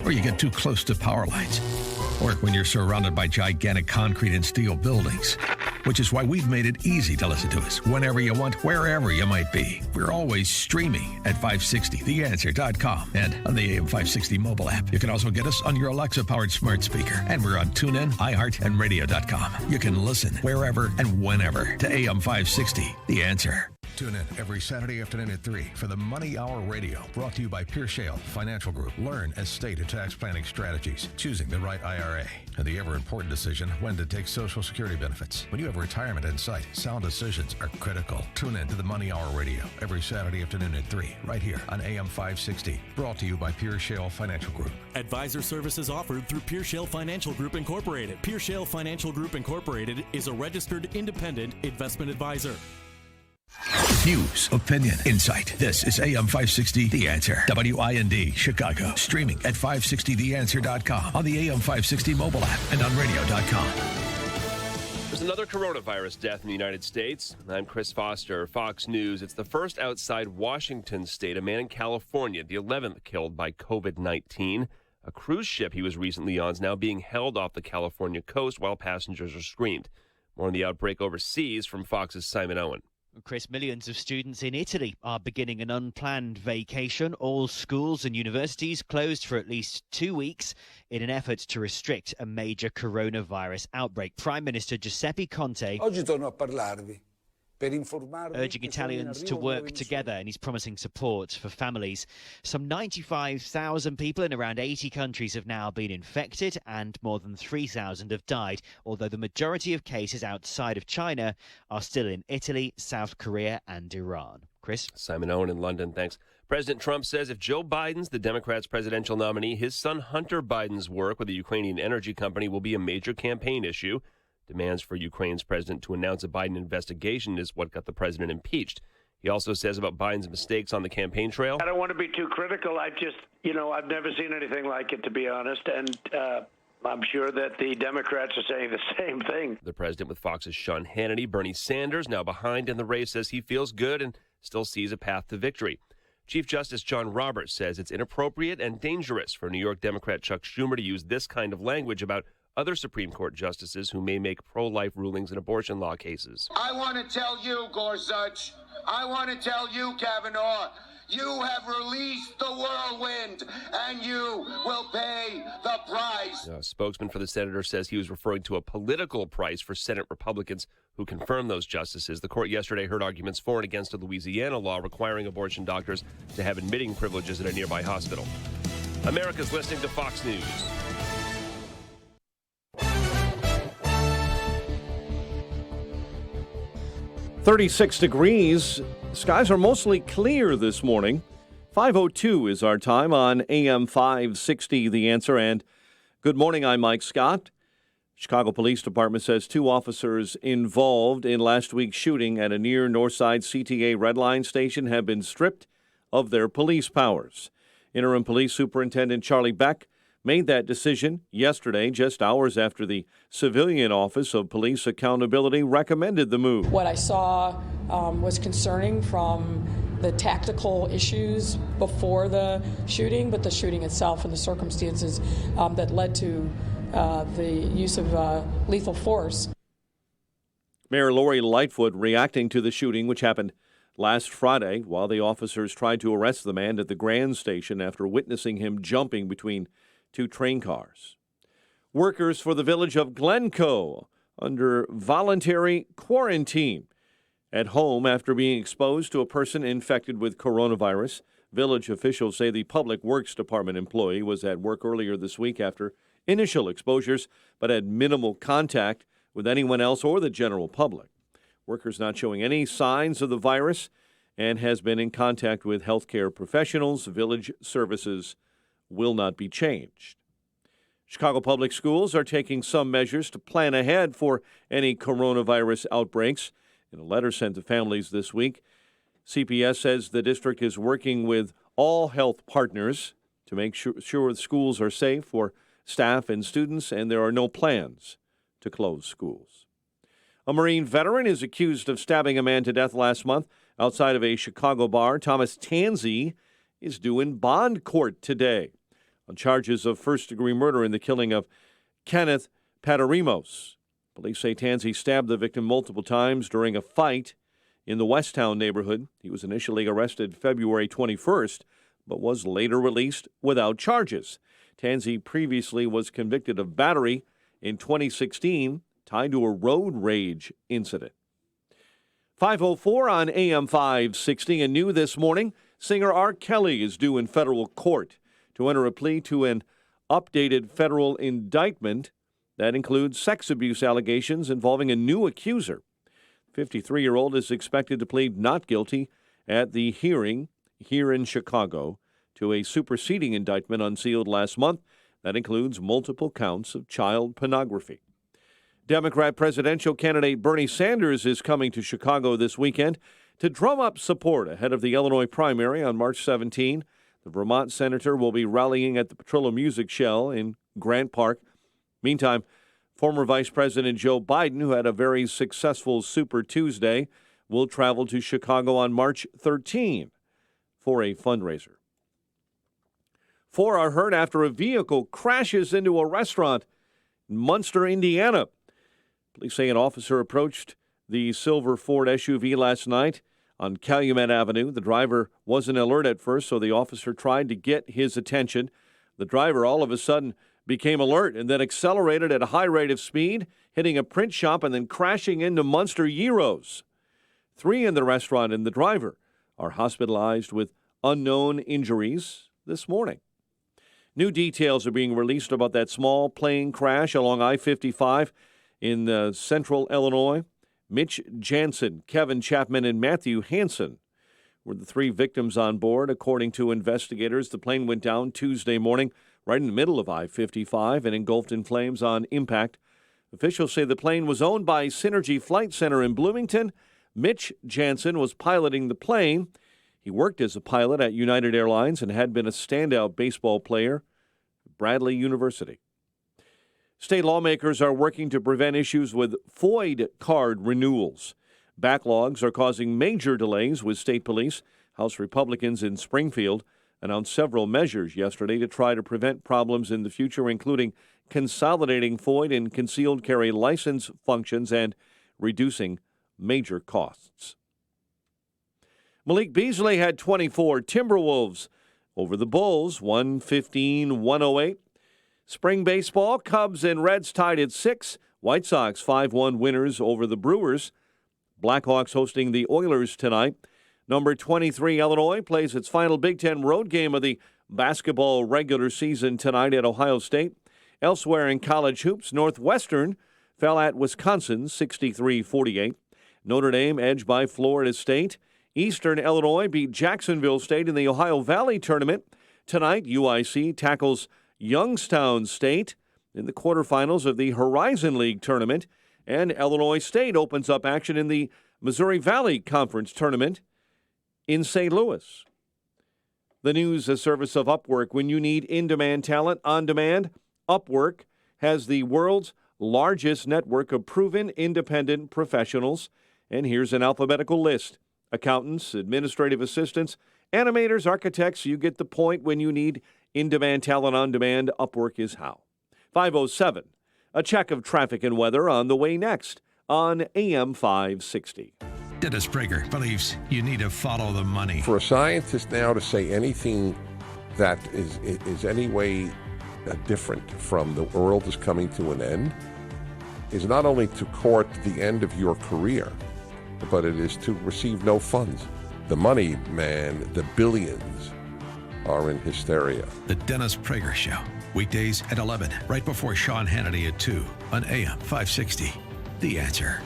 or you get too close to power lines, or when you're surrounded by gigantic concrete and steel buildings. Which is why we've made it easy to listen to us whenever you want, wherever you might be. We're always streaming at 560theanswer.com and on the AM 560 mobile app. You can also get us on your Alexa-powered smart speaker. And we're on TuneIn, iHeart, and Radio.com. You can listen wherever and whenever to AM 560, The Answer. Tune in every Saturday afternoon at 3 for the Money Hour Radio, brought to you by Pierre Shale Financial Group. Learn estate and tax planning strategies, choosing the right IRA, and the ever-important decision when to take Social Security benefits. When you have retirement in sight, sound decisions are critical. Tune in to the Money Hour Radio every Saturday afternoon at 3, right here on AM 560, brought to you by Pierre Shale Financial Group. Advisor services offered through Pierre Shale Financial Group Incorporated. Pierre Shale Financial Group Incorporated is a registered independent investment advisor. News, opinion, insight. This is AM 560, The Answer. WIND, Chicago. Streaming at 560theanswer.com, on the AM 560 mobile app, and on radio.com. There's another coronavirus death in the United States. I'm Chris Foster, Fox News. It's the first outside Washington state, a man in California, the 11th killed by COVID-19. A cruise ship he was recently on is now being held off the California coast while passengers are screened. More on the outbreak overseas from Fox's Simon Owen. Chris, millions of students in Italy are beginning an unplanned vacation. All schools and universities closed for at least 2 weeks in an effort to restrict a major coronavirus outbreak. Prime Minister Giuseppe Conte Oggi torno a parlarvi urging Italians to work together, and he's promising support for families. Some 95,000 people in around 80 countries have now been infected, and more than 3,000 have died, although the majority of cases outside of China are still in Italy, South Korea and Iran. Chris? Simon Owen in London, thanks. President Trump says if Joe Biden's the Democrats' presidential nominee, his son Hunter Biden's work with the Ukrainian energy company will be a major campaign issue. Demands for Ukraine's president to announce a Biden investigation is what got the president impeached. He also says about Biden's mistakes on the campaign trail. I don't want to be too critical. I've never seen anything like it, to be honest. And I'm sure that the Democrats are saying the same thing. The president with Fox's Sean Hannity, Bernie Sanders, now behind in the race, says he feels good and still sees a path to victory. Chief Justice John Roberts says it's inappropriate and dangerous for New York Democrat Chuck Schumer to use this kind of language about other Supreme Court justices who may make pro-life rulings in abortion law cases. I want to tell you, Gorsuch, I want to tell you, Kavanaugh, you have released the whirlwind, and you will pay the price. A spokesman for the senator says he was referring to a political price for Senate Republicans who confirmed those justices. The court yesterday heard arguments for and against a Louisiana law requiring abortion doctors to have admitting privileges at a nearby hospital. America's listening to Fox News. .36 degrees. Skies are mostly clear this morning. 5:02 is our time on AM 560, The Answer. And good morning, I'm Mike Scott. Chicago Police Department says 2 officers involved in last week's shooting at a near Northside CTA Red Line station have been stripped of their police powers. Interim Police Superintendent Charlie Beck made that decision yesterday, just hours after the Civilian Office of Police Accountability recommended the move. What I saw was concerning from the tactical issues before the shooting, but the shooting itself and the circumstances that led to the use of lethal force. Mayor Lori Lightfoot reacting to the shooting, which happened last Friday, while the officers tried to arrest the man at the Grand Station after witnessing him jumping between 2 train cars. Workers for the village of Glencoe under voluntary quarantine at home after being exposed to a person infected with coronavirus. Village officials say the Public Works Department employee was at work earlier this week after initial exposures, but had minimal contact with anyone else or the general public. Workers not showing any signs of the virus and has been in contact with healthcare professionals. Village services will not be changed. Chicago Public Schools are taking some measures to plan ahead for any coronavirus outbreaks. In a letter sent to families this week, CPS says the district is working with all health partners to make sure schools are safe for staff and students, and there are no plans to close schools. A Marine veteran is accused of stabbing a man to death last month outside of a Chicago bar. Thomas Tansey is due in bond court today. on charges of first-degree murder in the killing of Kenneth Paterimos. Police say Tanzi stabbed the victim multiple times during a fight in the Westtown neighborhood. He was initially arrested February 21st, but was later released without charges. Tanzi previously was convicted of battery in 2016, tied to a road rage incident. 5:04 on AM 560, and new this morning, singer R. Kelly is due in federal court to enter a plea to an updated federal indictment that includes sex abuse allegations involving a new accuser. 53-year-old is expected to plead not guilty at the hearing here in Chicago to a superseding indictment unsealed last month that includes multiple counts of child pornography. Democrat presidential candidate Bernie Sanders is coming to Chicago this weekend to drum up support ahead of the Illinois primary on March 17. The Vermont senator will be rallying at the Petrillo Music Shell in Grant Park. Meantime, former Vice President Joe Biden, who had a very successful Super Tuesday, will travel to Chicago on March 13 for a fundraiser. 4 are hurt after a vehicle crashes into a restaurant in Munster, Indiana. Police say an officer approached the silver Ford SUV last night on Calumet Avenue. The driver wasn't alert at first, so the officer tried to get his attention. The driver all of a sudden became alert and then accelerated at a high rate of speed, hitting a print shop and then crashing into Munster Gyros. 3 in the restaurant and the driver are hospitalized with unknown injuries this morning. New details are being released about that small plane crash along I-55 in central Illinois. Mitch Jansen, Kevin Chapman, and Matthew Hansen were the 3 victims on board. According to investigators, the plane went down Tuesday morning right in the middle of I-55 and engulfed in flames on impact. Officials say the plane was owned by Synergy Flight Center in Bloomington. Mitch Jansen was piloting the plane. He worked as a pilot at United Airlines and had been a standout baseball player at Bradley University. State lawmakers are working to prevent issues with FOID card renewals. Backlogs are causing major delays with state police. House Republicans in Springfield announced several measures yesterday to try to prevent problems in the future, including consolidating FOID and concealed carry license functions and reducing major costs. Malik Beasley had 24. Timberwolves over the Bulls, 115-108. Spring baseball, Cubs and Reds tied at 6. White Sox 5-1 winners over the Brewers. Blackhawks hosting the Oilers tonight. Number 23 Illinois plays its final Big Ten road game of the basketball regular season tonight at Ohio State. Elsewhere in college hoops, Northwestern fell at Wisconsin 63-48. Notre Dame edged by Florida State. Eastern Illinois beat Jacksonville State in the Ohio Valley tournament. Tonight, UIC tackles Youngstown State in the quarterfinals of the Horizon League tournament. And Illinois State opens up action in the Missouri Valley Conference tournament in St. Louis. The news, a service of Upwork. When you need in-demand talent on demand, Upwork has the world's largest network of proven independent professionals. And here's an alphabetical list. Accountants, administrative assistants, animators, architects. You get the point. When you need in-demand talent on demand, Upwork is how. 5:07. A check of traffic and weather on the way next on AM 560. Dennis Prager believes you need to follow the money. For a scientist now to say anything that is any way different from the world is coming to an end is not only to court the end of your career, but it is to receive no funds. The money, man, the billions are in hysteria. The Dennis Prager Show. Weekdays at 11, right before Sean Hannity at 2 on AM 560. The Answer.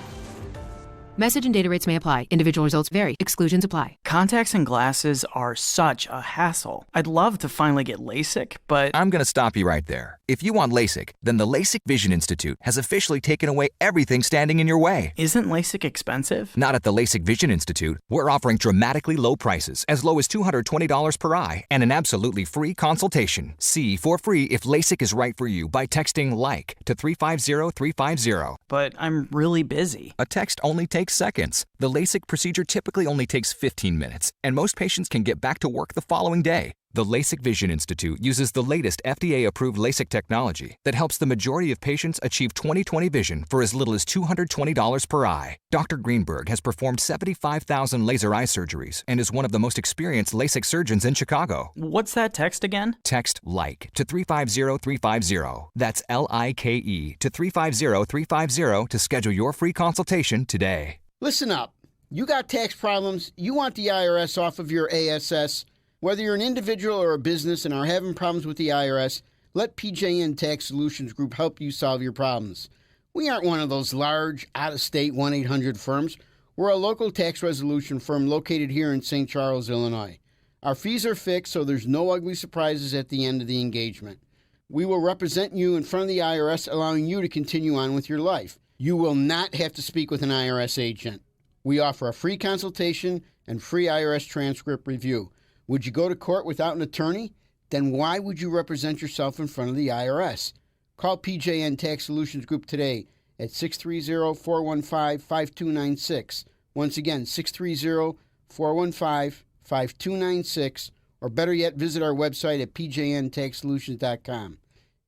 Message and data rates may apply. Individual results vary. Exclusions apply. Contacts and glasses are such a hassle. I'd love to finally get LASIK, but I'm going to stop you right there. If you want LASIK, then the LASIK Vision Institute has officially taken away everything standing in your way. Isn't LASIK expensive? Not at the LASIK Vision Institute. We're offering dramatically low prices, as low as $220 per eye, and an absolutely free consultation. See for free if LASIK is right for you by texting LIKE to 350-350. But I'm really busy. A text only takes seconds. The LASIK procedure typically only takes 15 minutes, and most patients can get back to work the following day. The LASIK Vision Institute uses the latest FDA-approved LASIK technology that helps the majority of patients achieve 20/20 vision for as little as $220 per eye. Dr. Greenberg has performed 75,000 laser eye surgeries and is one of the most experienced LASIK surgeons in Chicago. What's that text again? Text LIKE to 350350. That's LIKE to 350350 to schedule your free consultation today. Listen up. You got tax problems, you want the IRS off of your ASS. Whether you're an individual or a business and are having problems with the IRS, let PJN Tax Solutions Group help you solve your problems. We aren't one of those large, out-of-state 1-800 firms. We're a local tax resolution firm located here in St. Charles, Illinois. Our fees are fixed, so there's no ugly surprises at the end of the engagement. We will represent you in front of the IRS, allowing you to continue on with your life. You will not have to speak with an IRS agent. We offer a free consultation and free IRS transcript review. Would you go to court without an attorney? Then why would you represent yourself in front of the IRS? Call PJN Tax Solutions Group today at 630-415-5296. Once again, 630-415-5296. Or better yet, visit our website at pjntaxsolutions.com.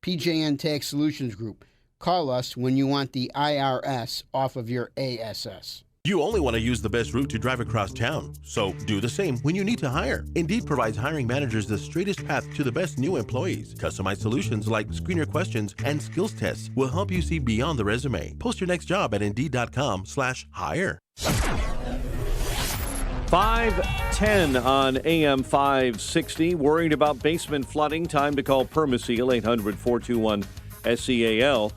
PJN Tax Solutions Group. Call us when you want the IRS off of your ASS. You only want to use the best route to drive across town, so do the same when you need to hire. Indeed provides hiring managers the straightest path to the best new employees. Customized solutions like screener questions and skills tests will help you see beyond the resume. Post your next job at Indeed.com/hire. 5:10 on AM 560. Worried about basement flooding? Time to call Permaseal, 800-421-SEAL.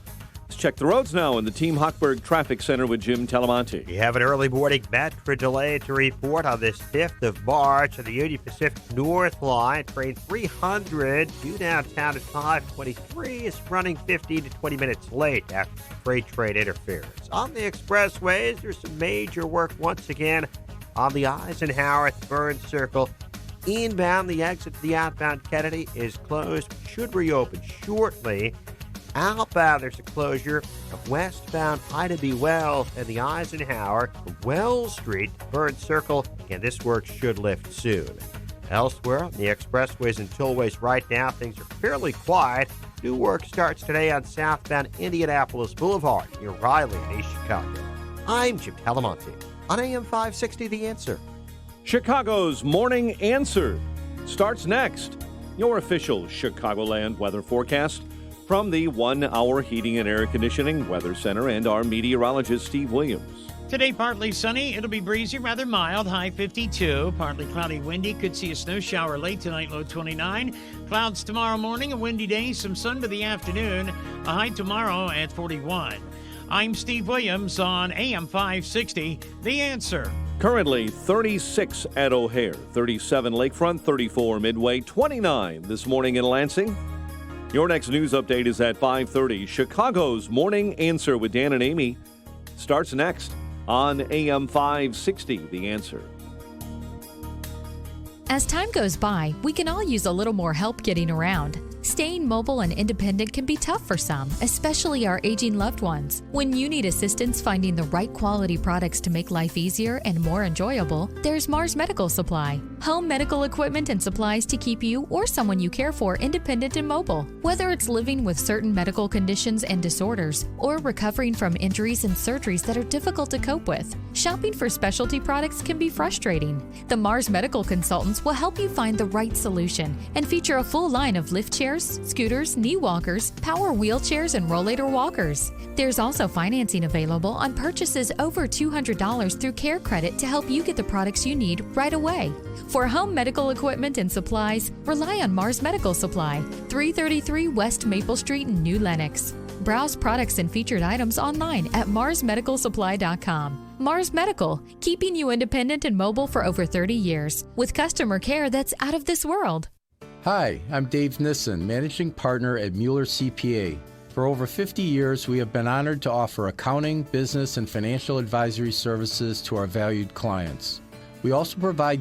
Let's check the roads now in the Team Hochberg Traffic Center with Jim Telemonte. We have an early morning Metro delay to report on this 5th of March on the Union Pacific North Line. Train 300 due downtown at 5:23 is running 15 to 20 minutes late after freight train interference. On the expressways, there's some major work once again on the Eisenhower at the Burns Circle. Inbound, the exit to the outbound Kennedy is closed. Should reopen shortly. Outbound, there's a closure of westbound Ida B. Wells and the Eisenhower, Wells Street, Burns Circle. Again, this work should lift soon. Elsewhere, on the expressways and tollways right now, things are fairly quiet. New work starts today on southbound Indianapolis Boulevard near Riley in East Chicago. I'm Jim Telemonte on AM 560 The Answer. Chicago's Morning Answer starts next. Your official Chicagoland weather forecast from the 1 Hour Heating and Air Conditioning Weather Center and our meteorologist, Steve Williams. Today, partly sunny. It'll be breezy, rather mild, high 52. Partly cloudy, windy. Could see a snow shower late tonight, low 29. Clouds tomorrow morning, a windy day, some sun to the afternoon. A high tomorrow at 41. I'm Steve Williams on AM 560, The Answer. Currently 36 at O'Hare, 37 Lakefront, 34 Midway, 29 this morning in Lansing. Your next news update is at 5:30. Chicago's Morning Answer with Dan and Amy starts next on AM 560, The Answer. As time goes by, we can all use a little more help getting around. Staying mobile and independent can be tough for some, especially our aging loved ones. When you need assistance finding the right quality products to make life easier and more enjoyable, there's Mars Medical Supply. Home medical equipment and supplies to keep you or someone you care for independent and mobile. Whether it's living with certain medical conditions and disorders or recovering from injuries and surgeries that are difficult to cope with, shopping for specialty products can be frustrating. The Mars Medical Consultants will help you find the right solution and feature a full line of lift chairs, scooters, knee walkers, power wheelchairs, and rollator walkers. There's also financing available on purchases over $200 through Care Credit to help you get the products you need right away. For home medical equipment and supplies, rely on Mars Medical Supply, 333 West Maple Street in New Lenox. Browse products and featured items online at marsmedicalsupply.com. Mars Medical, keeping you independent and mobile for over 30 years, with customer care that's out of this world. Hi, I'm Dave Nissen, Managing Partner at Mueller CPA. For over 50 years, we have been honored to offer accounting, business, and financial advisory services to our valued clients. We also provide